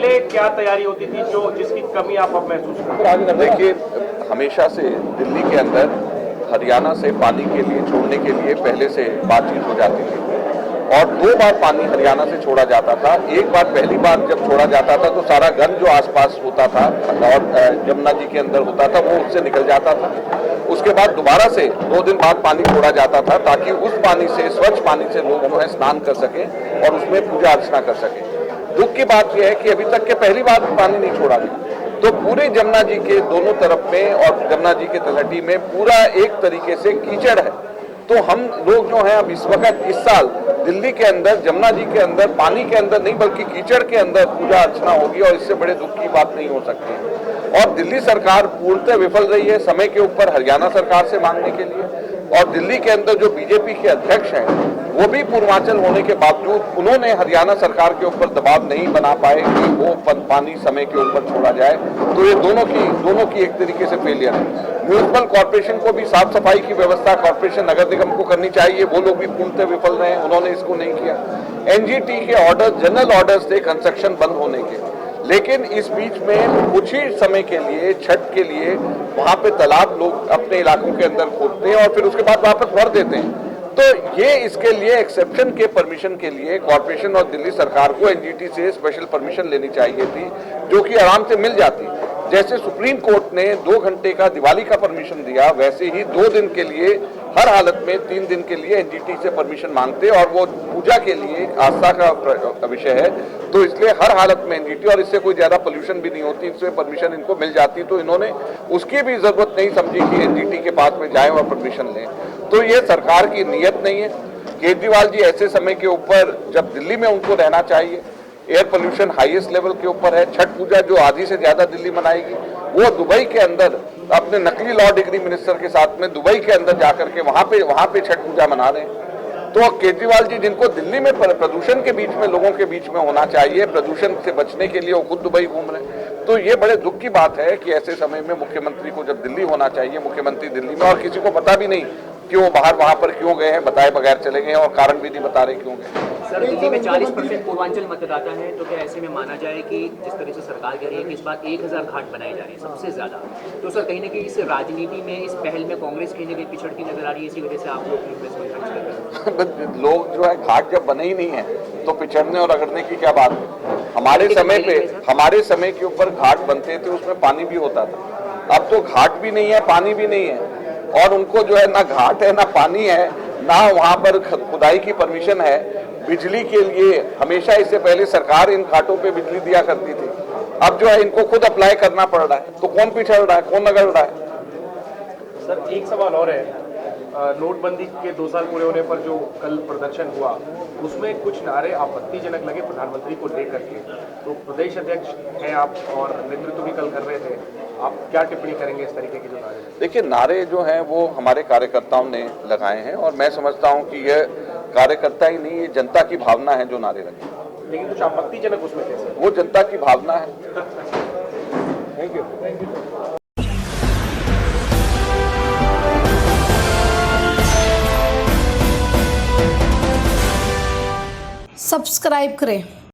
पहले क्या तैयारी होती थी जो जिसकी कमी आप अब महसूस करते हैं? देखिए, हमेशा से दिल्ली के अंदर हरियाणा से पानी के लिए छोड़ने के लिए पहले से बातचीत हो जाती थी और 2 बार पानी हरियाणा से छोड़ा जाता था। एक बार, पहली बार जब छोड़ा जाता था तो सारा गंद जो आसपास होता था और जमुना जी के अंदर होता था वो उससे निकल जाता था। उसके बाद दोबारा से 2 दिन बाद पानी छोड़ा जाता था ताकि उस पानी से, स्वच्छ पानी से लोग जो है स्नान कर सकें और उसमें पूजा अर्चना कर सकें। दुख की बात यह है कि अभी तक के पहली बार पानी नहीं छोड़ा गया, तो पूरे जमुना जी के दोनों तरफ में और जमुना जी के तलहटी में पूरा एक तरीके से कीचड़ है। तो हम लोग जो हैं अब इस वक्त, इस साल दिल्ली के अंदर, जमुना जी के अंदर, पानी के अंदर नहीं बल्कि कीचड़ के अंदर पूजा अर्चना होगी और इससे बड़े दुख की बात नहीं हो सकती। और दिल्ली सरकार पूर्णतः विफल रही है समय के ऊपर हरियाणा सरकार से मांगने के लिए, और दिल्ली के अंदर जो बीजेपी के अध्यक्ष हैं वो भी पूर्वांचल होने के बावजूद उन्होंने हरियाणा सरकार के ऊपर दबाव नहीं बना पाए कि वो पानी समय के ऊपर छोड़ा जाए। तो ये दोनों की एक तरीके से फेलियर है। म्यूनिसिपल कॉर्पोरेशन को भी साफ सफाई की व्यवस्था कॉर्पोरेशन नगर निगम को करनी चाहिए, वो लोग भी पूर्णतः विफल रहे हैं, उन्होंने इसको नहीं किया। एनजीटी के ऑर्डर, जनरल ऑर्डर्स थे कंस्ट्रक्शन बंद होने के, लेकिन इस बीच में कुछ ही समय के लिए, छठ के लिए वहां पे तालाब लोग अपने इलाकों के अंदर खोदते हैं और फिर उसके बाद वापस भर देते हैं। तो ये इसके लिए एक्सेप्शन के परमिशन के लिए कॉर्पोरेशन और दिल्ली सरकार को एनजीटी से स्पेशल परमिशन लेनी चाहिए थी, जो कि आराम से मिल जाती। जैसे सुप्रीम कोर्ट ने 2 घंटे का दिवाली का परमिशन दिया, वैसे ही 2 दिन के लिए हर हालत में 3 दिन के लिए एनजीटी से परमिशन मांगते, और वो पूजा के लिए आस्था का विषय है, तो इसलिए हर हालत में एनजीटी, और इससे कोई ज्यादा पोल्यूशन भी नहीं होती, इससे परमिशन इनको मिल जाती, तो इन्होंने उसकी भी जरूरत नहीं समझी कि एनजीटी के पास में जाएं और परमिशन लें। तो ये सरकार की नीयत नहीं है। केजरीवाल जी ऐसे समय के ऊपर जब दिल्ली में उनको रहना चाहिए, एयर पोल्यूशन हाईएस्ट लेवल के ऊपर है, छठ पूजा जो आधी से ज्यादा दिल्ली मनाएगी, वो दुबई के अंदर अपने नकली लॉ डिग्री मिनिस्टर के साथ में दुबई के अंदर जाकर के वहां पे छठ पूजा मना रहे हैं। तो केजरीवाल जी, जिनको दिल्ली में प्रदूषण के बीच में, लोगों के बीच में होना चाहिए, प्रदूषण से बचने के लिए वो खुद दुबई घूम रहे हैं। तो ये बड़े दुख की बात है कि ऐसे समय में मुख्यमंत्री को जब दिल्ली होना चाहिए, मुख्यमंत्री दिल्ली में, और किसी को पता भी नहीं कि वो बाहर वहां पर क्यों गए हैं, बताए बगैर चले गए और कारण भी नहीं बता रहे क्यों गए। सर, दिल्ली में 40% पूर्वांचल मतदाता है, तो क्या ऐसे में माना जाए कि जिस तरह से सरकार कह रही है कि इस बार 1000 घाट बनाए जा रहे हैं सबसे ज्यादा, तो सर कहीं ना कहीं इस राजनीति में, इस पहल में कांग्रेस कहीं ना कहीं पिछड़ती नजर आ रही है, इसी वजह से आप लोग लोग जो है, घाट जब बने ही नहीं है तो पिछड़ने और रगड़ने की क्या बात है। हमारे समय के ऊपर घाट बनते थे, उसमें पानी भी होता था। अब तो घाट भी नहीं है, पानी भी नहीं है, और उनको जो है ना घाट है, ना पानी है, ना वहां पर खुदाई की परमिशन है। बिजली के लिए हमेशा इससे पहले सरकार इन घाटों पे बिजली दिया करती थी, अब जो है इनको खुद अप्लाई करना पड़ रहा है। तो कौन पिछड़ रहा है, कौन रगड़ रहा है? सर, एक सवाल और है। नोटबंदी के 2 साल पूरे होने पर जो कल प्रदर्शन हुआ, उसमें कुछ नारे आपत्तिजनक लगे प्रधानमंत्री को लेकर के, तो प्रदेश अध्यक्ष हैं आप और नेतृत्व भी कल कर रहे थे, आप क्या टिप्पणी करेंगे इस तरीके के जो नारे? देखिए, नारे जो हैं वो हमारे कार्यकर्ताओं ने लगाए हैं, और मैं समझता हूं कि यह कार्यकर्ता ही नहीं, ये जनता की भावना है जो नारे लगे। लेकिन कुछ आपत्तिजनक उसमें कैसे? वो जनता की भावना है। Thank you. सब्सक्राइब करें।